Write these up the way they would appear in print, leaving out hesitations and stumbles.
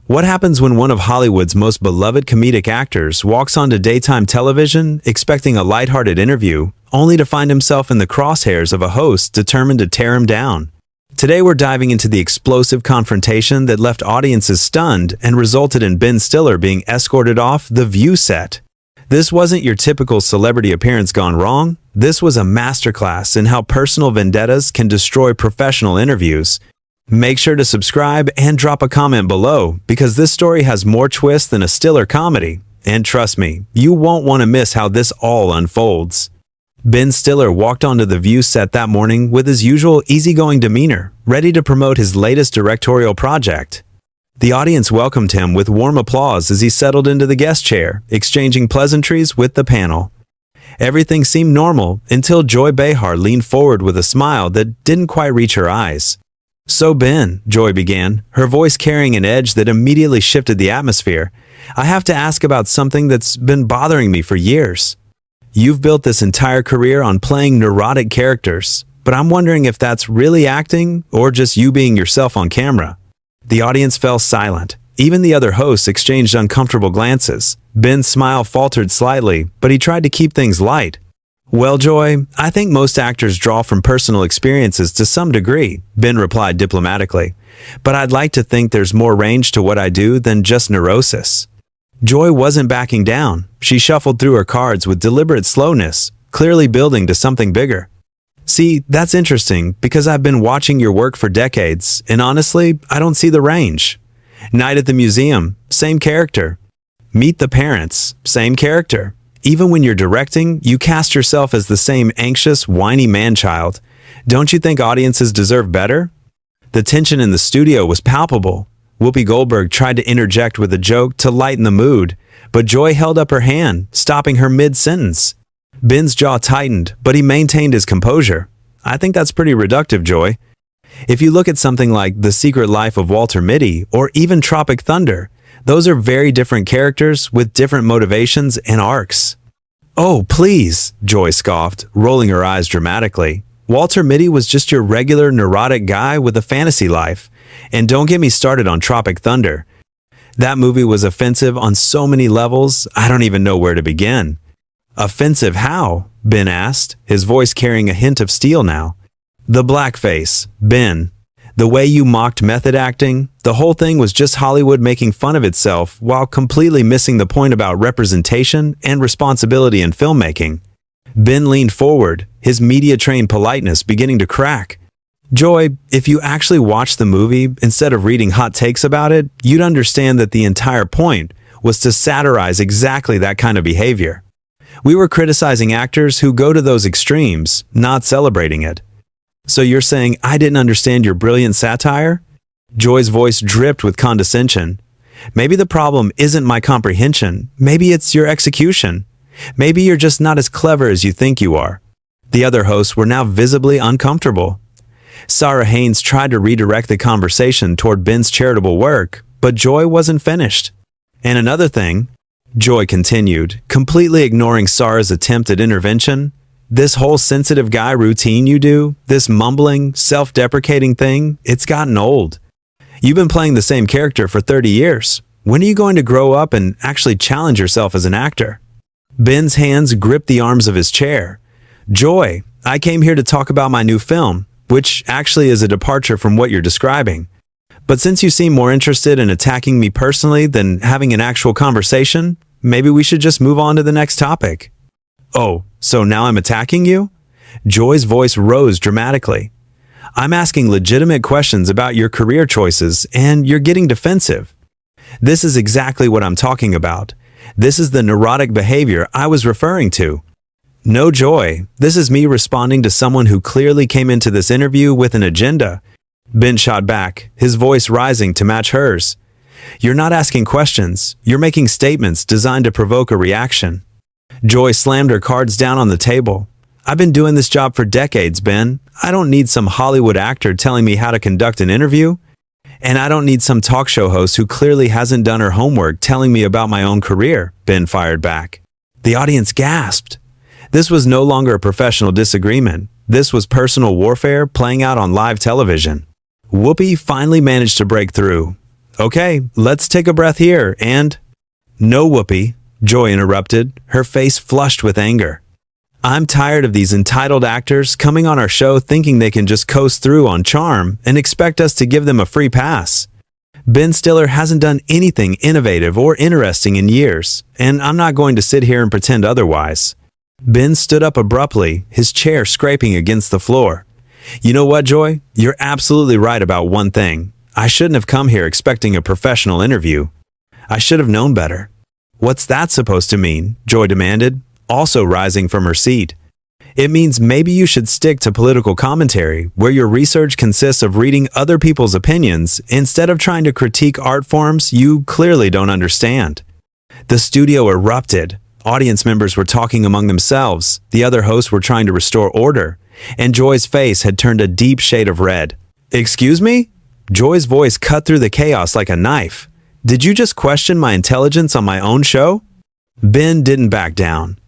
What happens when one of Hollywood's most beloved comedic actors walks onto daytime television expecting a lighthearted interview, only to find himself in the crosshairs of a host determined to tear him down? Today we're diving into the explosive confrontation that left audiences stunned and resulted in Ben Stiller being escorted off the View set. This wasn't your typical celebrity appearance gone wrong. This was a masterclass in how personal vendettas can destroy professional interviews. Make sure to subscribe and drop a comment below, because this story has more twists than a Stiller comedy. And trust me, you won't want to miss how this all unfolds. Ben Stiller walked onto the View set that morning with his usual easygoing demeanor, ready to promote his latest directorial project. The audience welcomed him with warm applause as he settled into the guest chair, exchanging pleasantries with the panel. Everything seemed normal until Joy Behar leaned forward with a smile that didn't quite reach her eyes. "So Ben," Joy began, her voice carrying an edge that immediately shifted the atmosphere, "I have to ask about something that's been bothering me for years. You've built this entire career on playing neurotic characters, but I'm wondering if that's really acting or just you being yourself on camera." The audience fell silent. Even the other hosts exchanged uncomfortable glances. Ben's smile faltered slightly, but he tried to keep things light. "Well, Joy, I think most actors draw from personal experiences to some degree," Ben replied diplomatically. "But I'd like to think there's more range to what I do than just neurosis." Joy wasn't backing down. She shuffled through her cards with deliberate slowness, clearly building to something bigger. "See, that's interesting, because I've been watching your work for decades, and honestly, I don't see the range. Night at the Museum, same character. Meet the Parents, same character. Even when you're directing, you cast yourself as the same anxious, whiny man-child. Don't you think audiences deserve better?" The tension in the studio was palpable. Whoopi Goldberg tried to interject with a joke to lighten the mood, but Joy held up her hand, stopping her mid-sentence. Ben's jaw tightened, but he maintained his composure. "I think that's pretty reductive, Joy. If you look at something like The Secret Life of Walter Mitty or even Tropic Thunder, those are very different characters with different motivations and arcs." "Oh, please," Joy scoffed, rolling her eyes dramatically. "Walter Mitty was just your regular neurotic guy with a fantasy life. And don't get me started on Tropic Thunder. That movie was offensive on so many levels, I don't even know where to begin." "Offensive how?" Ben asked, his voice carrying a hint of steel now. "The blackface, Ben. The way you mocked method acting, the whole thing was just Hollywood making fun of itself while completely missing the point about representation and responsibility in filmmaking." Ben leaned forward, his media-trained politeness beginning to crack. "Joy, if you actually watched the movie instead of reading hot takes about it, you'd understand that the entire point was to satirize exactly that kind of behavior. We were criticizing actors who go to those extremes, not celebrating it." "So you're saying I didn't understand your brilliant satire?" Joy's voice dripped with condescension. "Maybe the problem isn't my comprehension. Maybe it's your execution. Maybe you're just not as clever as you think you are." The other hosts were now visibly uncomfortable. Sarah Haynes tried to redirect the conversation toward Ben's charitable work, but Joy wasn't finished. "And another thing," Joy continued, completely ignoring Sarah's attempt at intervention, "this whole sensitive guy routine you do, this mumbling, self-deprecating thing, it's gotten old. You've been playing the same character for 30 years. When are you going to grow up and actually challenge yourself as an actor?" Ben's hands gripped the arms of his chair. "Joy, I came here to talk about my new film, which actually is a departure from what you're describing. But since you seem more interested in attacking me personally than having an actual conversation, maybe we should just move on to the next topic." "Oh, so now I'm attacking you?" Joy's voice rose dramatically. "I'm asking legitimate questions about your career choices, and you're getting defensive. This is exactly what I'm talking about. This is the neurotic behavior I was referring to." "No, Joy, this is me responding to someone who clearly came into this interview with an agenda." Ben shot back, his voice rising to match hers. "You're not asking questions, you're making statements designed to provoke a reaction." Joy slammed her cards down on the table. "I've been doing this job for decades, Ben. I don't need some Hollywood actor telling me how to conduct an interview. And I don't need some talk show host who clearly hasn't done her homework telling me about my own career," Ben fired back. The audience gasped. This was no longer a professional disagreement. This was personal warfare playing out on live television. Whoopi finally managed to break through. Okay, let's take a breath here and... No, Whoopi, Joy interrupted, her face flushed with anger. I'm tired of these entitled actors coming on our show thinking they can just coast through on charm and expect us to give them a free pass. Ben Stiller hasn't done anything innovative or interesting in years, and I'm not going to sit here and pretend otherwise. Ben stood up abruptly, his chair scraping against the floor. You know what, Joy? You're absolutely right about one thing. I shouldn't have come here expecting a professional interview. I should have known better. What's that supposed to mean? Joy demanded, also rising from her seat. It means maybe you should stick to political commentary, where your research consists of reading other people's opinions instead of trying to critique art forms you clearly don't understand. The studio erupted. Audience members were talking among themselves, the other hosts were trying to restore order, and Joy's face had turned a deep shade of red. Excuse me? Joy's voice cut through the chaos like a knife. Did you just question my intelligence on my own show? Ben didn't back down.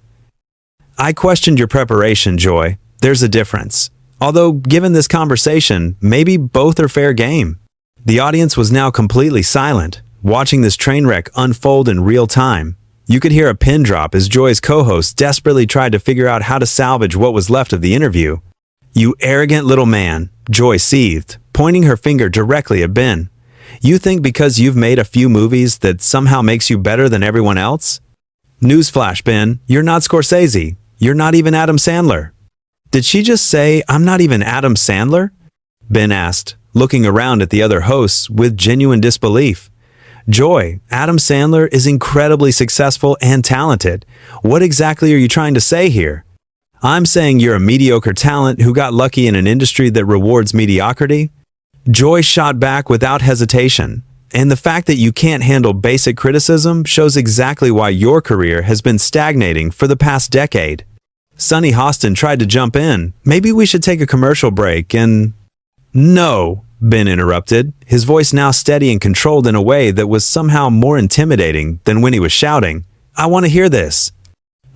I questioned your preparation, Joy. There's a difference. Although, given this conversation, maybe both are fair game. The audience was now completely silent, watching this train wreck unfold in real time. You could hear a pin drop as Joy's co-host desperately tried to figure out how to salvage what was left of the interview. You arrogant little man, Joy seethed, pointing her finger directly at Ben. You think because you've made a few movies that somehow makes you better than everyone else? Newsflash, Ben, you're not Scorsese. You're not even Adam Sandler. Did she just say, I'm not even Adam Sandler? Ben asked, looking around at the other hosts with genuine disbelief. Joy, Adam Sandler is incredibly successful and talented. What exactly are you trying to say here? I'm saying you're a mediocre talent who got lucky in an industry that rewards mediocrity? Joy shot back without hesitation, and the fact that you can't handle basic criticism shows exactly why your career has been stagnating for the past decade. Sonny Hostin tried to jump in. Maybe we should take a commercial break and... No, Ben interrupted, his voice now steady and controlled in a way that was somehow more intimidating than when he was shouting. I want to hear this.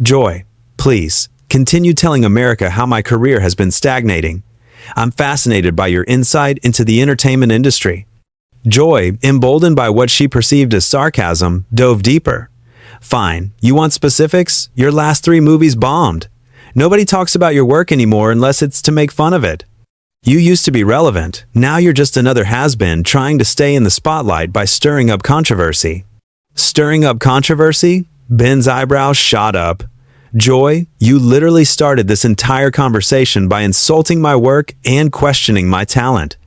Joy, please, continue telling America how my career has been stagnating. I'm fascinated by your insight into the entertainment industry. Joy, emboldened by what she perceived as sarcasm, dove deeper. Fine, you want specifics? Your last 3 movies bombed. Nobody talks about your work anymore unless it's to make fun of it. You used to be relevant. Now you're just another has-been trying to stay in the spotlight by stirring up controversy. Stirring up controversy? Ben's eyebrows shot up. Joy, you literally started this entire conversation by insulting my work and questioning my talent.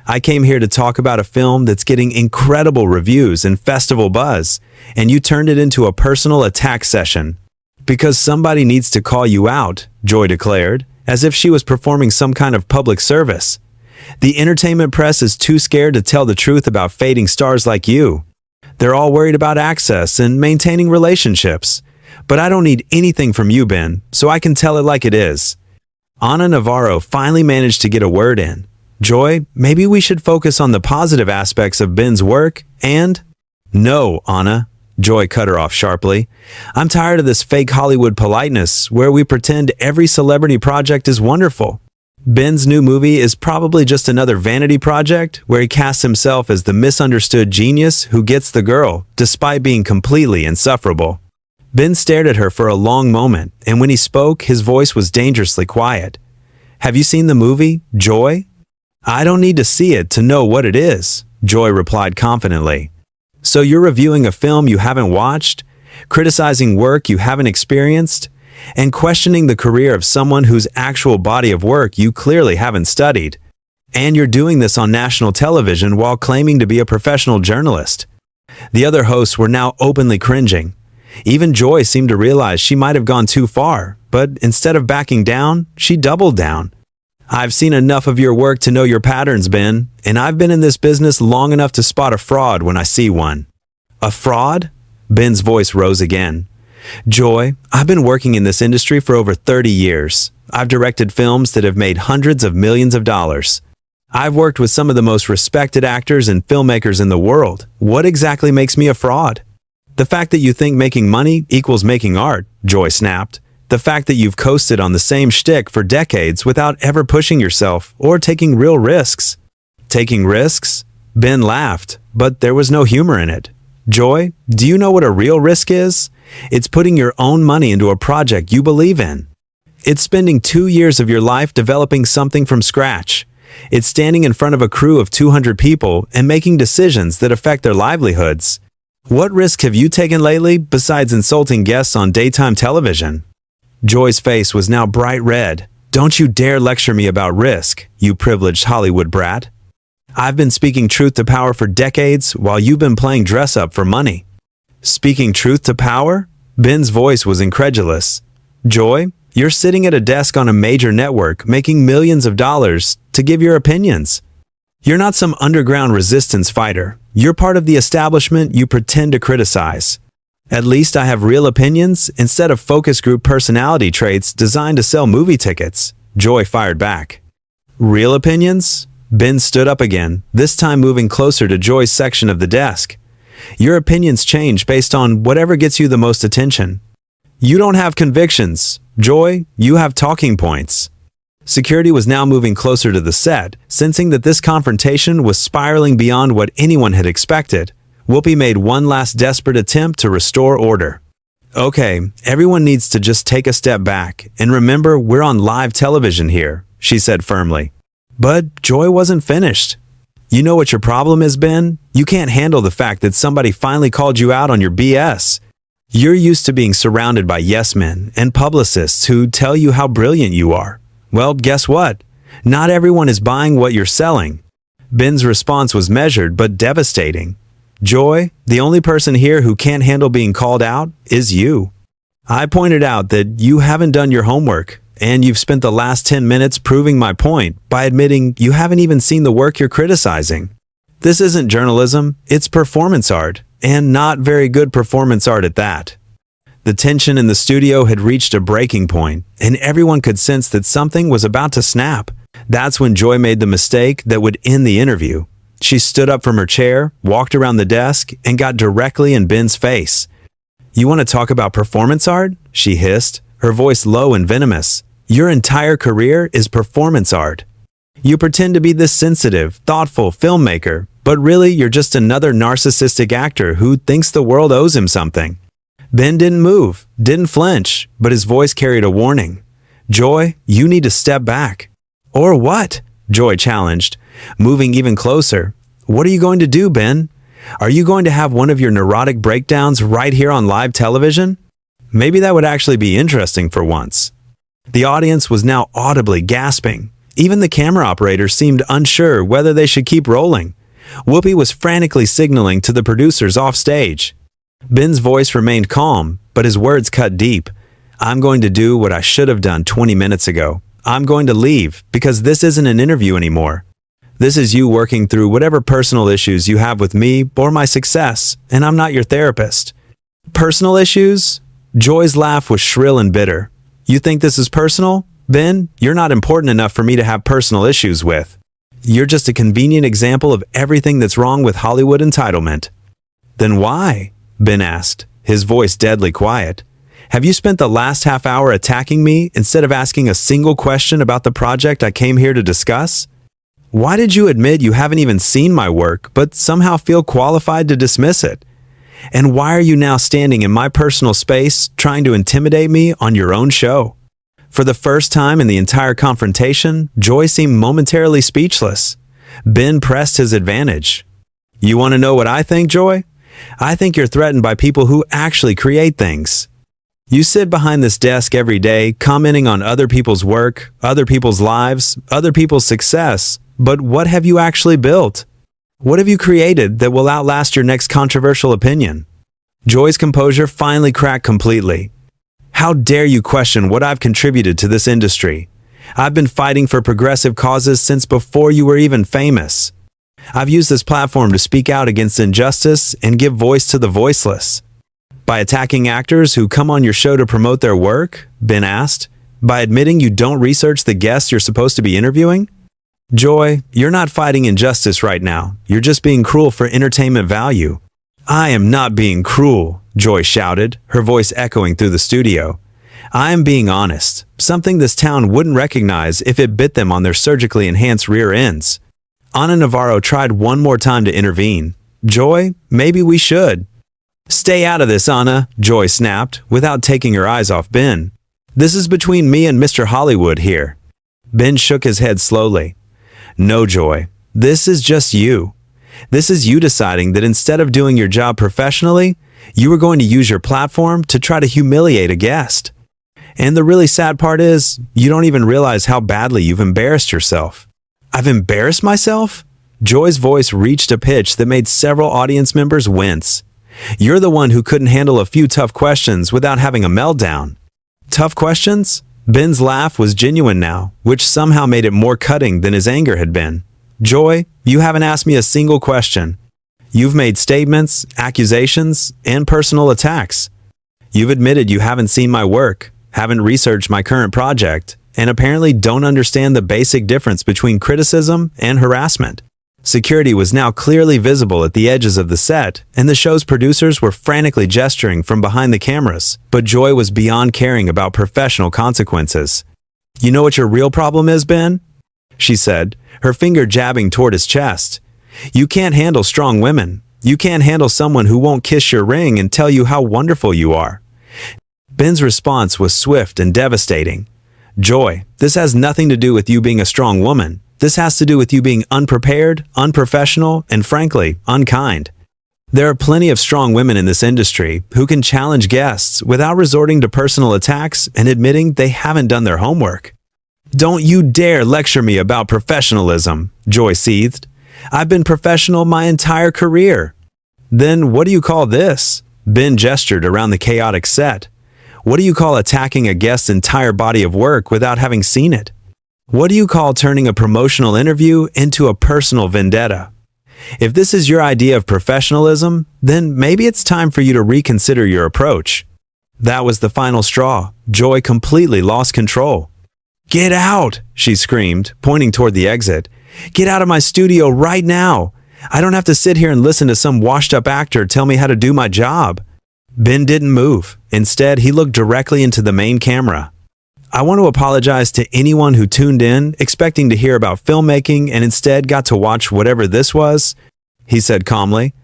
I came here to talk about a film that's getting incredible reviews and festival buzz, and you turned it into a personal attack session. Because somebody needs to call you out, Joy declared, as if she was performing some kind of public service. The entertainment press is too scared to tell the truth about fading stars like you. They're all worried about access and maintaining relationships. But I don't need anything from you, Ben, so I can tell it like it is. Ana Navarro finally managed to get a word in. Joy, maybe we should focus on the positive aspects of Ben's work and... No, Ana, Joy cut her off sharply. I'm tired of this fake Hollywood politeness where we pretend every celebrity project is wonderful. Ben's new movie is probably just another vanity project where he casts himself as the misunderstood genius who gets the girl, despite being completely insufferable. Ben stared at her for a long moment, and when he spoke, his voice was dangerously quiet. Have you seen the movie, Joy? I don't need to see it to know what it is, Joy replied confidently. So you're reviewing a film you haven't watched, criticizing work you haven't experienced, and questioning the career of someone whose actual body of work you clearly haven't studied. And you're doing this on national television while claiming to be a professional journalist. The other hosts were now openly cringing. Even Joy seemed to realize she might have gone too far, but instead of backing down, she doubled down. I've seen enough of your work to know your patterns, Ben, and I've been in this business long enough to spot a fraud when I see one. A fraud? Ben's voice rose again. Joy, I've been working in this industry for over 30 years. I've directed films that have made hundreds of millions of dollars. I've worked with some of the most respected actors and filmmakers in the world. What exactly makes me a fraud? The fact that you think making money equals making art, Joy snapped. The fact that you've coasted on the same shtick for decades without ever pushing yourself or taking real risks. Taking risks? Ben laughed, but there was no humor in it. Joy, do you know what a real risk is? It's putting your own money into a project you believe in. It's spending 2 years of your life developing something from scratch. It's standing in front of a crew of 200 people and making decisions that affect their livelihoods. What risk have you taken lately besides insulting guests on daytime television? Joy's face was now bright red. Don't you dare lecture me about risk, you privileged Hollywood brat. I've been speaking truth to power for decades while you've been playing dress up for money. Speaking truth to power? Ben's voice was incredulous. Joy, you're sitting at a desk on a major network making millions of dollars to give your opinions. You're not some underground resistance fighter. You're part of the establishment you pretend to criticize. At least I have real opinions instead of focus group personality traits designed to sell movie tickets, Joy fired back. Real opinions? Ben stood up again, this time moving closer to Joy's section of the desk. Your opinions change based on whatever gets you the most attention. You don't have convictions. Joy, you have talking points. Security was now moving closer to the set, sensing that this confrontation was spiraling beyond what anyone had expected. Whoopi made one last desperate attempt to restore order. Okay, everyone needs to just take a step back, and remember we're on live television here, she said firmly. But Joy wasn't finished. You know what your problem is, Ben? You can't handle the fact that somebody finally called you out on your BS. You're used to being surrounded by yes men and publicists who tell you how brilliant you are. Well, guess what? Not everyone is buying what you're selling. Ben's response was measured but devastating. Joy, the only person here who can't handle being called out is you. I pointed out that you haven't done your homework, and you've spent the last 10 minutes proving my point by admitting you haven't even seen the work you're criticizing. This isn't journalism, it's performance art, and not very good performance art at that. The tension in the studio had reached a breaking point, and everyone could sense that something was about to snap. That's when Joy made the mistake that would end the interview. She stood up from her chair, walked around the desk, and got directly in Ben's face. You want to talk about performance art? She hissed, her voice low and venomous. Your entire career is performance art. You pretend to be this sensitive, thoughtful filmmaker, but really you're just another narcissistic actor who thinks the world owes him something. Ben didn't move, didn't flinch, but his voice carried a warning. Joy, you need to step back. Or what? Joy challenged, moving even closer. What are you going to do, Ben? Are you going to have one of your neurotic breakdowns right here on live television? Maybe that would actually be interesting for once. The audience was now audibly gasping. Even the camera operator seemed unsure whether they should keep rolling. Whoopi was frantically signaling to the producers off stage. Ben's voice remained calm, but his words cut deep. I'm going to do what I should have done 20 minutes ago. I'm going to leave because this isn't an interview anymore. This is you working through whatever personal issues you have with me or my success, and I'm not your therapist. Personal issues? Joy's laugh was shrill and bitter. You think this is personal? Ben, you're not important enough for me to have personal issues with. You're just a convenient example of everything that's wrong with Hollywood entitlement. Then why? Ben asked, his voice deadly quiet. Have you spent the last half hour attacking me instead of asking a single question about the project I came here to discuss? Why did you admit you haven't even seen my work, but somehow feel qualified to dismiss it? And why are you now standing in my personal space trying to intimidate me on your own show? For the first time in the entire confrontation, Joy seemed momentarily speechless. Ben pressed his advantage. You want to know what I think, Joy? I think you're threatened by people who actually create things. You sit behind this desk every day, commenting on other people's work, other people's lives, other people's success, but what have you actually built? What have you created that will outlast your next controversial opinion? Joy's composure finally cracked completely. How dare you question what I've contributed to this industry? I've been fighting for progressive causes since before you were even famous. I've used this platform to speak out against injustice and give voice to the voiceless. By attacking actors who come on your show to promote their work? Ben asked. By admitting you don't research the guests you're supposed to be interviewing? Joy, you're not fighting injustice right now. You're just being cruel for entertainment value. I am not being cruel, Joy shouted, her voice echoing through the studio. I am being honest, something this town wouldn't recognize if it bit them on their surgically enhanced rear ends. Ana Navarro tried one more time to intervene. Joy, maybe we should. Stay out of this, Anna, Joy snapped, without taking her eyes off Ben. This is between me and Mr. Hollywood here. Ben shook his head slowly. No, Joy. This is just you. This is you deciding that instead of doing your job professionally, you were going to use your platform to try to humiliate a guest. And the really sad part is, you don't even realize how badly you've embarrassed yourself. I've embarrassed myself? Joy's voice reached a pitch that made several audience members wince. You're the one who couldn't handle a few tough questions without having a meltdown. Tough questions? Ben's laugh was genuine now, which somehow made it more cutting than his anger had been. Joy, you haven't asked me a single question. You've made statements, accusations, and personal attacks. You've admitted you haven't seen my work, haven't researched my current project, and apparently don't understand the basic difference between criticism and harassment. Security was now clearly visible at the edges of the set, and the show's producers were frantically gesturing from behind the cameras, but Joy was beyond caring about professional consequences. You know what your real problem is, Ben? She said, her finger jabbing toward his chest. You can't handle strong women. You can't handle someone who won't kiss your ring and tell you how wonderful you are. Ben's response was swift and devastating. Joy, this has nothing to do with you being a strong woman. This has to do with you being unprepared, unprofessional, and frankly, unkind. There are plenty of strong women in this industry who can challenge guests without resorting to personal attacks and admitting they haven't done their homework. Don't you dare lecture me about professionalism, Joy seethed. I've been professional my entire career. Then what do you call this? Ben gestured around the chaotic set. What do you call attacking a guest's entire body of work without having seen it? What do you call turning a promotional interview into a personal vendetta? If this is your idea of professionalism, then maybe it's time for you to reconsider your approach. That was the final straw. Joy completely lost control. Get out, she screamed, pointing toward the exit. Get out of my studio right now. I don't have to sit here and listen to some washed-up actor tell me how to do my job. Ben didn't move. Instead, he looked directly into the main camera. I want to apologize to anyone who tuned in expecting to hear about filmmaking and instead got to watch whatever this was, he said calmly.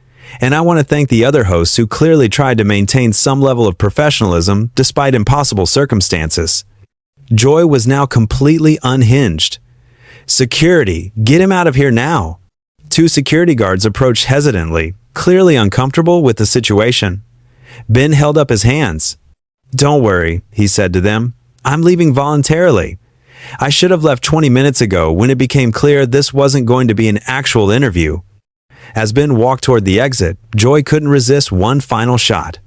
And I want to thank the other hosts who clearly tried to maintain some level of professionalism despite impossible circumstances. Joy was now completely unhinged. Security, get him out of here now. Two security guards approached hesitantly, clearly uncomfortable with the situation. Ben held up his hands. Don't worry, he said to them. I'm leaving voluntarily. I should have left 20 minutes ago when it became clear this wasn't going to be an actual interview. As Ben walked toward the exit, Joy couldn't resist one final shot.